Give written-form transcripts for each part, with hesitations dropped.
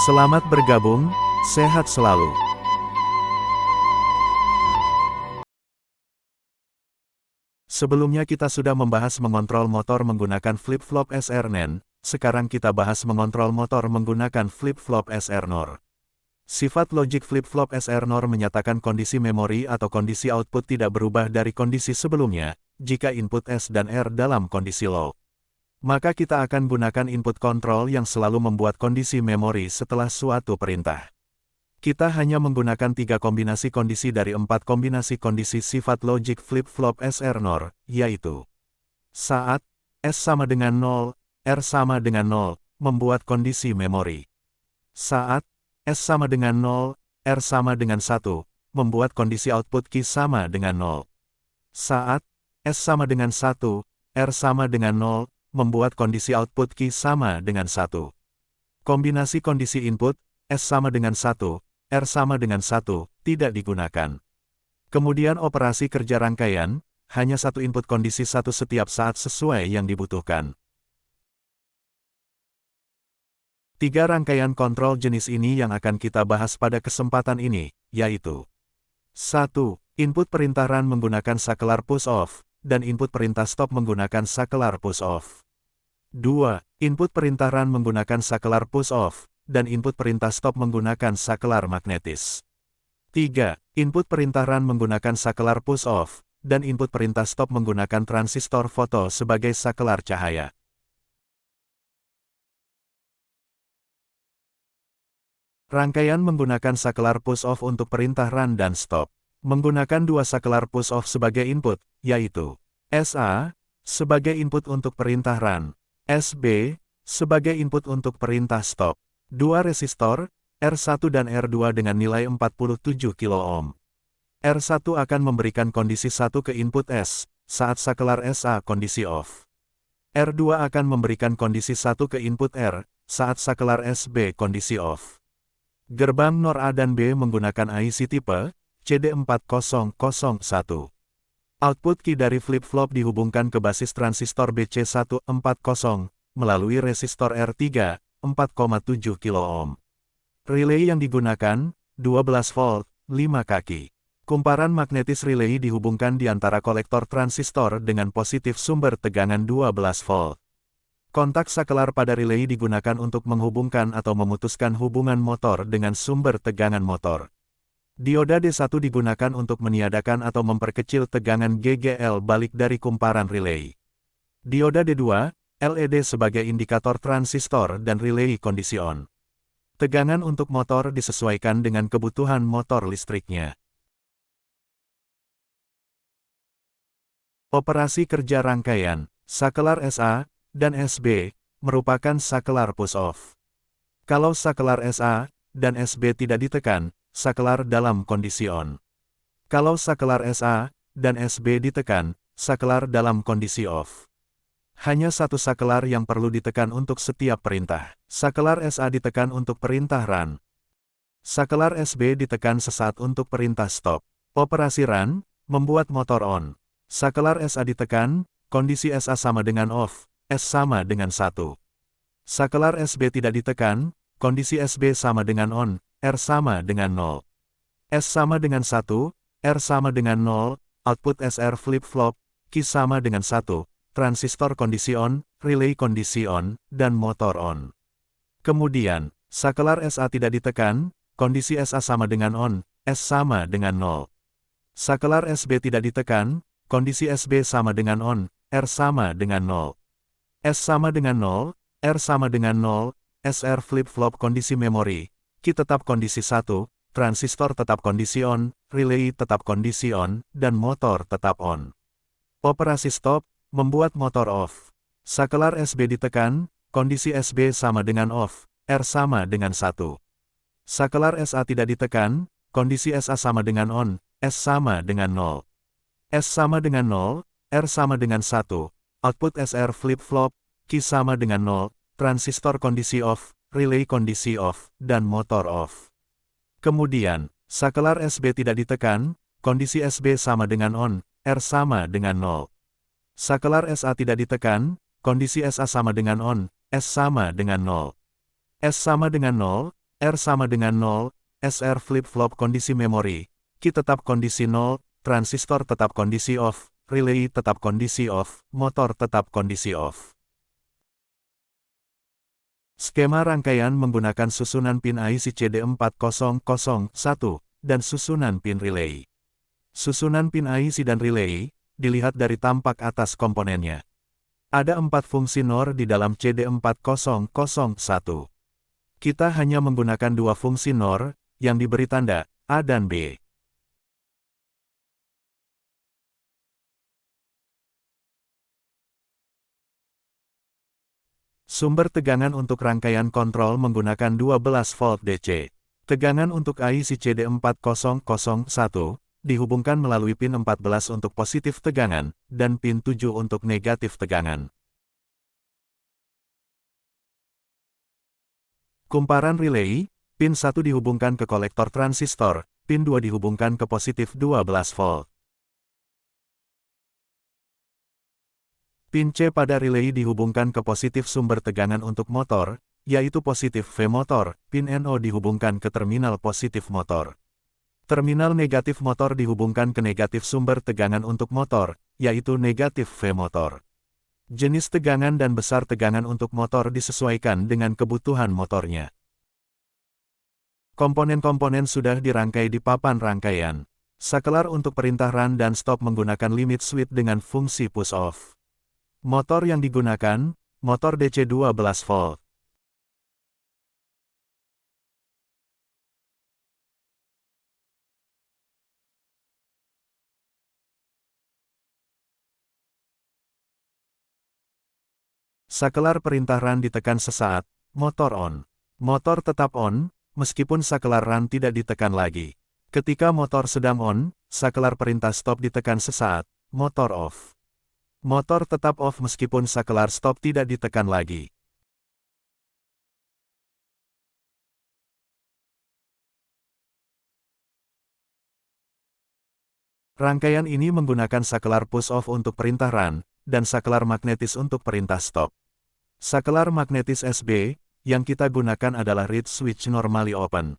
Selamat bergabung, sehat selalu. Sebelumnya kita sudah membahas mengontrol motor menggunakan flip-flop SR-NAND, sekarang kita bahas mengontrol motor menggunakan flip-flop SR-NOR. Sifat logik flip-flop SR-NOR menyatakan kondisi memori atau kondisi output tidak berubah dari kondisi sebelumnya, jika input S dan R dalam kondisi low. Maka kita akan gunakan input control yang selalu membuat kondisi memori setelah suatu perintah. Kita hanya menggunakan 3 kombinasi kondisi dari 4 kombinasi kondisi sifat logik flip-flop SR-NOR, yaitu saat S sama dengan 0, R sama dengan 0, membuat kondisi memori. Saat S sama dengan 0, R sama dengan 1, membuat kondisi output key sama dengan 0. Saat S sama dengan 1, R sama dengan 0, membuat kondisi output key sama dengan 1. Kombinasi kondisi input, S sama dengan 1, R sama dengan 1, tidak digunakan. Kemudian operasi kerja rangkaian, hanya satu input kondisi 1 setiap saat sesuai yang dibutuhkan. 3 rangkaian kontrol jenis ini yang akan kita bahas pada kesempatan ini, yaitu 1. Input perintah run menggunakan sakelar push-off, dan input perintah stop menggunakan sakelar push-off. 2. Input perintah run menggunakan sakelar push-off, dan input perintah stop menggunakan sakelar magnetis. 3. Input perintah run menggunakan sakelar push-off, dan input perintah stop menggunakan transistor foto sebagai sakelar cahaya. Rangkaian menggunakan sakelar push-off untuk perintah run dan stop. Menggunakan 2 sakelar push-off sebagai input, yaitu SA sebagai input untuk perintah run, SB sebagai input untuk perintah stop. 2 resistor, R1 dan R2 dengan nilai 47 kilo-ohm. R1 akan memberikan kondisi 1 ke input S, saat sakelar SA kondisi off. R2 akan memberikan kondisi 1 ke input R, saat sakelar SB kondisi off. Gerbang NOR A dan B menggunakan IC tipe CD4001. Output key dari flip-flop dihubungkan ke basis transistor BC140 melalui resistor R3, 4,7 kilo-ohm. Relay yang digunakan, 12 volt, 5 kaki. Kumparan magnetis relay dihubungkan di antara kolektor transistor dengan positif sumber tegangan 12 volt. Kontak sakelar pada relay digunakan untuk menghubungkan atau memutuskan hubungan motor dengan sumber tegangan motor. Dioda D1 digunakan untuk meniadakan atau memperkecil tegangan GGL balik dari kumparan relay. Dioda D2, LED sebagai indikator transistor dan relay kondisi on. Tegangan untuk motor disesuaikan dengan kebutuhan motor listriknya. Operasi kerja rangkaian, sakelar SA dan SB merupakan sakelar push-off. Kalau sakelar SA dan SB tidak ditekan, sakelar dalam kondisi on. Kalau sakelar SA dan SB ditekan, sakelar dalam kondisi off. Hanya satu sakelar yang perlu ditekan untuk setiap perintah. Sakelar SA ditekan untuk perintah run. Sakelar SB ditekan sesaat untuk perintah stop. Operasi run membuat motor on. Sakelar SA ditekan, kondisi SA sama dengan off, S sama dengan 1. Sakelar SB tidak ditekan, kondisi SB sama dengan on, R sama dengan 0. S sama dengan 1, R sama dengan 0, output SR flip-flop, key sama dengan 1, transistor kondisi on, relay kondisi on, dan motor on. Kemudian, sakelar SA tidak ditekan, kondisi SA sama dengan on, S sama dengan 0. Sakelar SB tidak ditekan, kondisi SB sama dengan on, R sama dengan 0. S sama dengan 0, R sama dengan 0, SR flip-flop kondisi memori, key tetap kondisi 1, transistor tetap kondisi on, relay tetap kondisi on, dan motor tetap on. Operasi stop membuat motor off. Sakelar SB ditekan, kondisi SB sama dengan off, R sama dengan 1. Sakelar SA tidak ditekan, kondisi SA sama dengan on, S sama dengan 0. S sama dengan 0, R sama dengan 1, output SR flip-flop, key sama dengan 0, transistor kondisi off, relay kondisi off, dan motor off. Kemudian, sakelar SB tidak ditekan, kondisi SB sama dengan on, R sama dengan 0. Sakelar SA tidak ditekan, kondisi SA sama dengan on, S sama dengan 0. S sama dengan 0, R sama dengan 0, SR flip-flop kondisi memori, Q tetap kondisi 0, transistor tetap kondisi off, relay tetap kondisi off, motor tetap kondisi off. Skema rangkaian menggunakan susunan pin IC CD4001 dan susunan pin relay. Susunan pin IC dan relay dilihat dari tampak atas komponennya. Ada 4 fungsi NOR di dalam CD4001. Kita hanya menggunakan 2 fungsi NOR, yang diberi tanda A dan B. Sumber tegangan untuk rangkaian kontrol menggunakan 12 volt DC. Tegangan untuk IC CD4001 dihubungkan melalui pin 14 untuk positif tegangan, dan pin 7 untuk negatif tegangan. Kumparan relay, pin 1 dihubungkan ke kolektor transistor, pin 2 dihubungkan ke positif 12 volt. Pin C pada relay dihubungkan ke positif sumber tegangan untuk motor, yaitu positif V motor, pin NO dihubungkan ke terminal positif motor. Terminal negatif motor dihubungkan ke negatif sumber tegangan untuk motor, yaitu negatif V motor. Jenis tegangan dan besar tegangan untuk motor disesuaikan dengan kebutuhan motornya. Komponen-komponen sudah dirangkai di papan rangkaian. Sakelar untuk perintah run dan stop menggunakan limit switch dengan fungsi push-off. Motor yang digunakan, motor DC 12 volt. Sakelar perintah run ditekan sesaat, motor on. Motor tetap on, meskipun sakelar run tidak ditekan lagi. Ketika motor sedang on, sakelar perintah stop ditekan sesaat, motor off. Motor tetap off meskipun sakelar stop tidak ditekan lagi. Rangkaian ini menggunakan sakelar push-off untuk perintah run, dan sakelar magnetis untuk perintah stop. Sakelar magnetis SB, yang kita gunakan adalah reed switch normally open.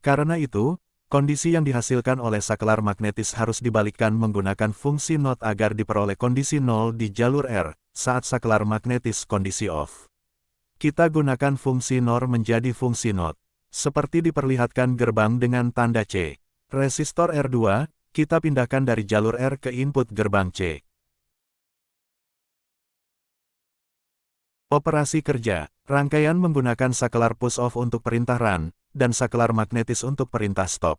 Karena itu, kondisi yang dihasilkan oleh sakelar magnetis harus dibalikkan menggunakan fungsi NOT agar diperoleh kondisi 0 di jalur R, saat sakelar magnetis kondisi off. Kita gunakan fungsi NOR menjadi fungsi NOT. Seperti diperlihatkan gerbang dengan tanda C. Resistor R2, kita pindahkan dari jalur R ke input gerbang C. Operasi kerja, rangkaian menggunakan sakelar push-off untuk perintah run, dan sakelar magnetis untuk perintah stop.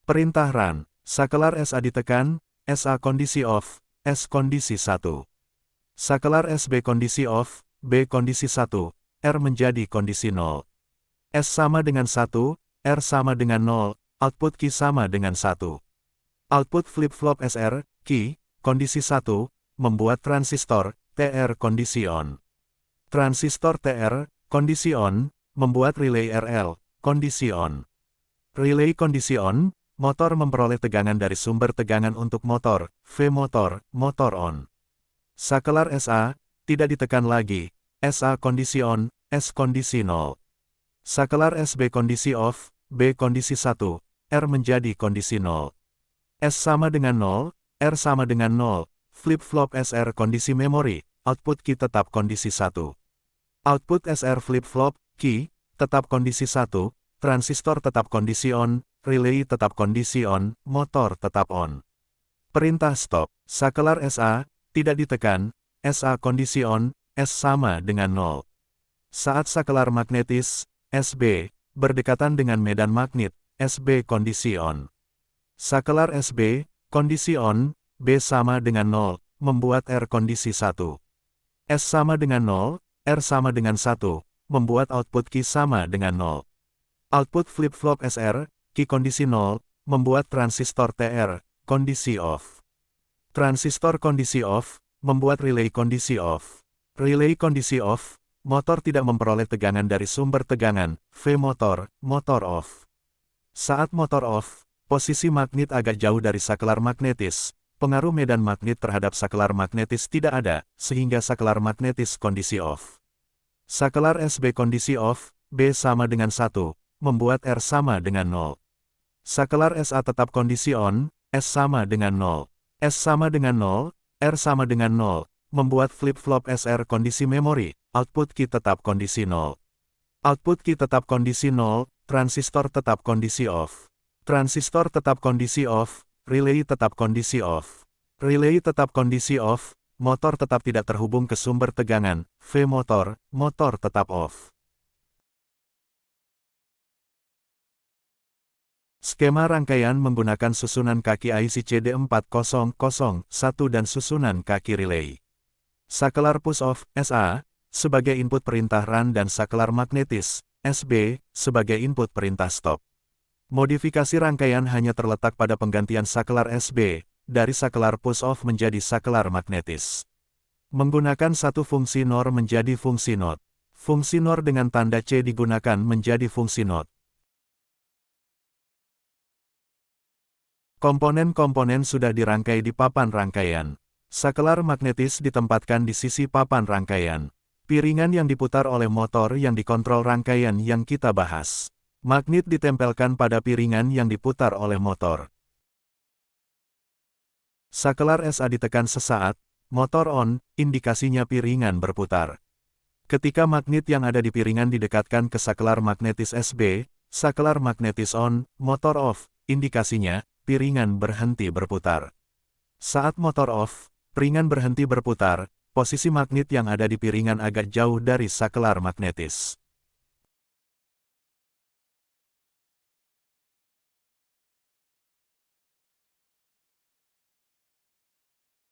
Perintah run, sakelar SA ditekan, SA kondisi off, S kondisi 1. Sakelar SB kondisi off, B kondisi 1, R menjadi kondisi 0. S sama dengan 1, R sama dengan 0, output Q sama dengan 1. Output flip-flop SR, Q, kondisi 1, membuat transistor, TR kondisi on. Transistor TR, kondisi on, membuat relay RL, kondisi on. Relay kondisi on, motor memperoleh tegangan dari sumber tegangan untuk motor, V motor, motor on. Sakelar SA, tidak ditekan lagi, SA kondisi on, S kondisi 0. Sakelar SB kondisi off, B kondisi 1, R menjadi kondisi 0. S sama dengan 0, R sama dengan 0, flip-flop SR kondisi memori, output Q tetap kondisi 1. Output SR flip-flop, Q, tetap kondisi 1, transistor tetap kondisi on, relay tetap kondisi on, motor tetap on. Perintah stop, sakelar SA, tidak ditekan, SA kondisi on, S sama dengan 0. Saat sakelar magnetis, SB, berdekatan dengan medan magnet, SB kondisi on. Sakelar SB, kondisi on, B sama dengan 0, membuat R kondisi 1. S sama dengan 0, R sama dengan 1, membuat output Q sama dengan 0. Output flip-flop SR, Q kondisi 0, membuat transistor TR, kondisi off. Transistor kondisi off, membuat relay kondisi off. Relay kondisi off, motor tidak memperoleh tegangan dari sumber tegangan, V motor, motor off. Saat motor off, posisi magnet agak jauh dari sakelar magnetis. Pengaruh medan magnet terhadap sakelar magnetis tidak ada, sehingga sakelar magnetis kondisi off. Sakelar SB kondisi off, B sama dengan 1, membuat R sama dengan 0. Sakelar SA tetap kondisi on, S sama dengan 0. S sama dengan 0, R sama dengan 0, membuat flip-flop SR kondisi memori, output key tetap kondisi 0. Output key tetap kondisi 0, transistor tetap kondisi off. Transistor tetap kondisi off, relay tetap kondisi off. Relay tetap kondisi off, motor tetap tidak terhubung ke sumber tegangan, V motor, motor tetap off. Skema rangkaian menggunakan susunan kaki IC CD4001 dan susunan kaki relay. Sakelar push-off, SA, sebagai input perintah run dan sakelar magnetis, SB, sebagai input perintah stop. Modifikasi rangkaian hanya terletak pada penggantian sakelar SB, dari sakelar push-off menjadi sakelar magnetis. Menggunakan satu fungsi NOR menjadi fungsi NOT. Fungsi NOR dengan tanda C digunakan menjadi fungsi NOT. Komponen-komponen sudah dirangkai di papan rangkaian. Sakelar magnetis ditempatkan di sisi papan rangkaian. Piringan yang diputar oleh motor yang dikontrol rangkaian yang kita bahas. Magnet ditempelkan pada piringan yang diputar oleh motor. Sakelar SA ditekan sesaat, motor on, indikasinya piringan berputar. Ketika magnet yang ada di piringan didekatkan ke sakelar magnetis SB, sakelar magnetis on, motor off, indikasinya, piringan berhenti berputar. Saat motor off, piringan berhenti berputar, posisi magnet yang ada di piringan agak jauh dari sakelar magnetis.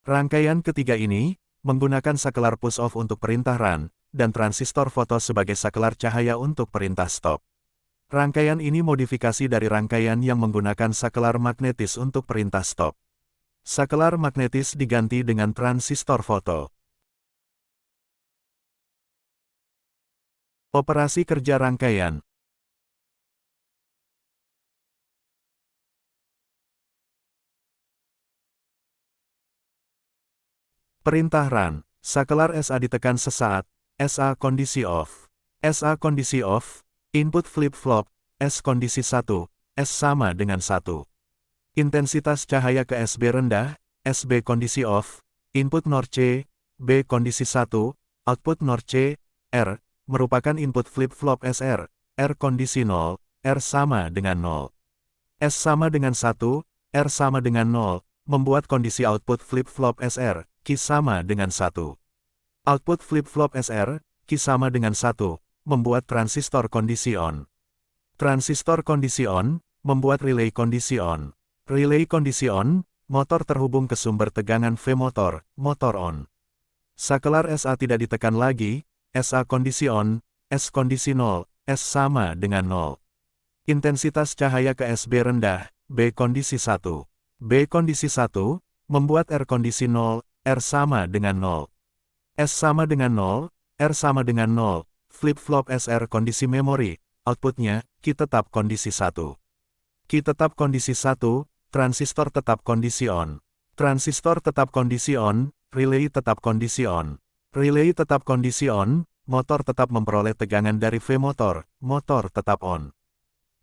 Rangkaian ketiga ini, menggunakan sakelar push-off untuk perintah run, dan transistor foto sebagai sakelar cahaya untuk perintah stop. Rangkaian ini modifikasi dari rangkaian yang menggunakan sakelar magnetis untuk perintah stop. Sakelar magnetis diganti dengan transistor foto. Operasi kerja rangkaian. Perintah run. Sakelar SA ditekan sesaat, SA kondisi off. SA kondisi off, input flip-flop, S kondisi 1, S sama dengan 1. Intensitas cahaya ke SB rendah, SB kondisi off, input NOR C, B kondisi 1, output NOR C, R, merupakan input flip-flop SR, R kondisi 0, R sama dengan 0. S sama dengan 1, R sama dengan 0, membuat kondisi output flip-flop SR, Q sama dengan 1. Output flip-flop SR, Q sama dengan 1, membuat transistor kondisi on. Transistor kondisi on, membuat relay kondisi on. Relay kondisi on, motor terhubung ke sumber tegangan V motor, motor on. Sakelar SA tidak ditekan lagi, SA kondisi on, S kondisi 0, S sama dengan 0. Intensitas cahaya ke SB rendah, B kondisi 1. B kondisi 1, membuat R kondisi 0, R sama dengan 0. S sama dengan 0, R sama dengan 0, flip-flop SR kondisi memori, outputnya, Q tetap kondisi 1. Q tetap kondisi 1, transistor tetap kondisi on. Transistor tetap kondisi on, relay tetap kondisi on. Relay tetap kondisi on, motor tetap memperoleh tegangan dari V motor, motor tetap on.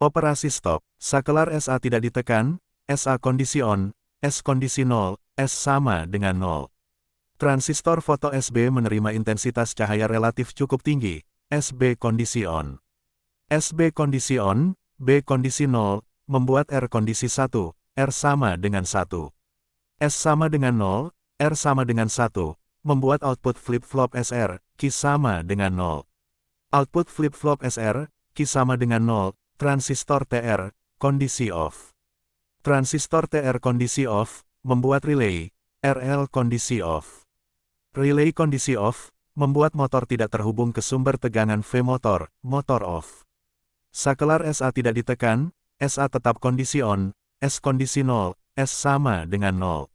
Operasi stop. Sakelar SA tidak ditekan, SA kondisi on, S kondisi 0, S sama dengan 0. Transistor foto SB menerima intensitas cahaya relatif cukup tinggi, SB kondisi on. SB kondisi on, B kondisi 0, membuat R kondisi 1, R sama dengan 1. S sama dengan 0, R sama dengan 1, membuat output flip-flop SR, Q sama dengan 0. Output flip-flop SR, Q sama dengan 0, transistor TR, kondisi off. Transistor TR kondisi off, membuat relay, RL kondisi off. Relay kondisi off, membuat motor tidak terhubung ke sumber tegangan V motor, motor off. Sakelar SA tidak ditekan, SA tetap kondisi on, S kondisi 0, S sama dengan 0.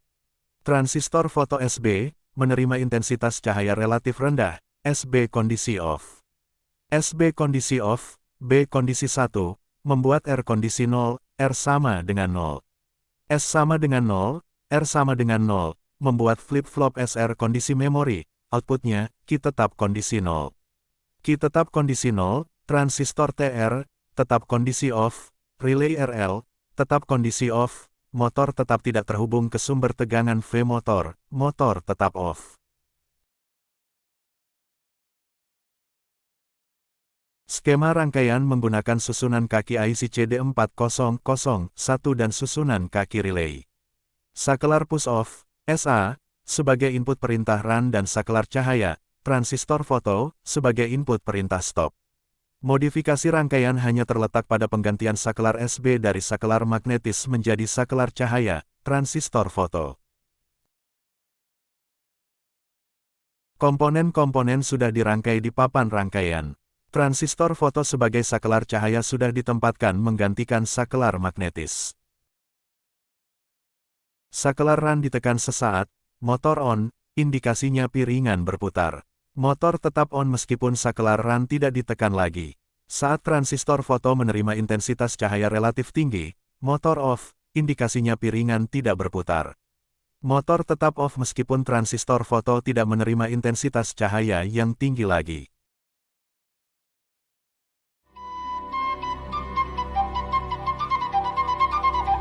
Transistor foto SB, menerima intensitas cahaya relatif rendah, SB kondisi off. SB kondisi off, B kondisi 1, membuat R kondisi 0, R sama dengan 0. S sama dengan 0, R sama dengan 0, membuat flip-flop SR kondisi memori, outputnya, Q tetap kondisi 0. Q tetap kondisi 0, transistor TR, tetap kondisi off, relay RL, tetap kondisi off, motor tetap tidak terhubung ke sumber tegangan V motor, motor tetap off. Skema rangkaian menggunakan susunan kaki IC CD4001 dan susunan kaki relay. Sakelar push-off, SA, sebagai input perintah run dan sakelar cahaya, transistor foto, sebagai input perintah stop. Modifikasi rangkaian hanya terletak pada penggantian sakelar SB dari sakelar magnetis menjadi sakelar cahaya, transistor foto. Komponen-komponen sudah dirangkai di papan rangkaian. Transistor foto sebagai sakelar cahaya sudah ditempatkan menggantikan sakelar magnetis. Sakelar run ditekan sesaat, motor on, indikasinya piringan berputar. Motor tetap on meskipun sakelar run tidak ditekan lagi. Saat transistor foto menerima intensitas cahaya relatif tinggi, motor off, indikasinya piringan tidak berputar. Motor tetap off meskipun transistor foto tidak menerima intensitas cahaya yang tinggi lagi.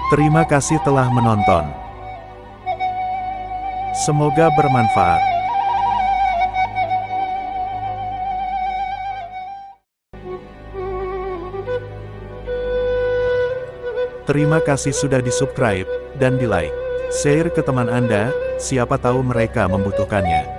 Terima kasih telah menonton. Semoga bermanfaat. Terima kasih sudah di-subscribe dan di-like. Share ke teman Anda, siapa tahu mereka membutuhkannya.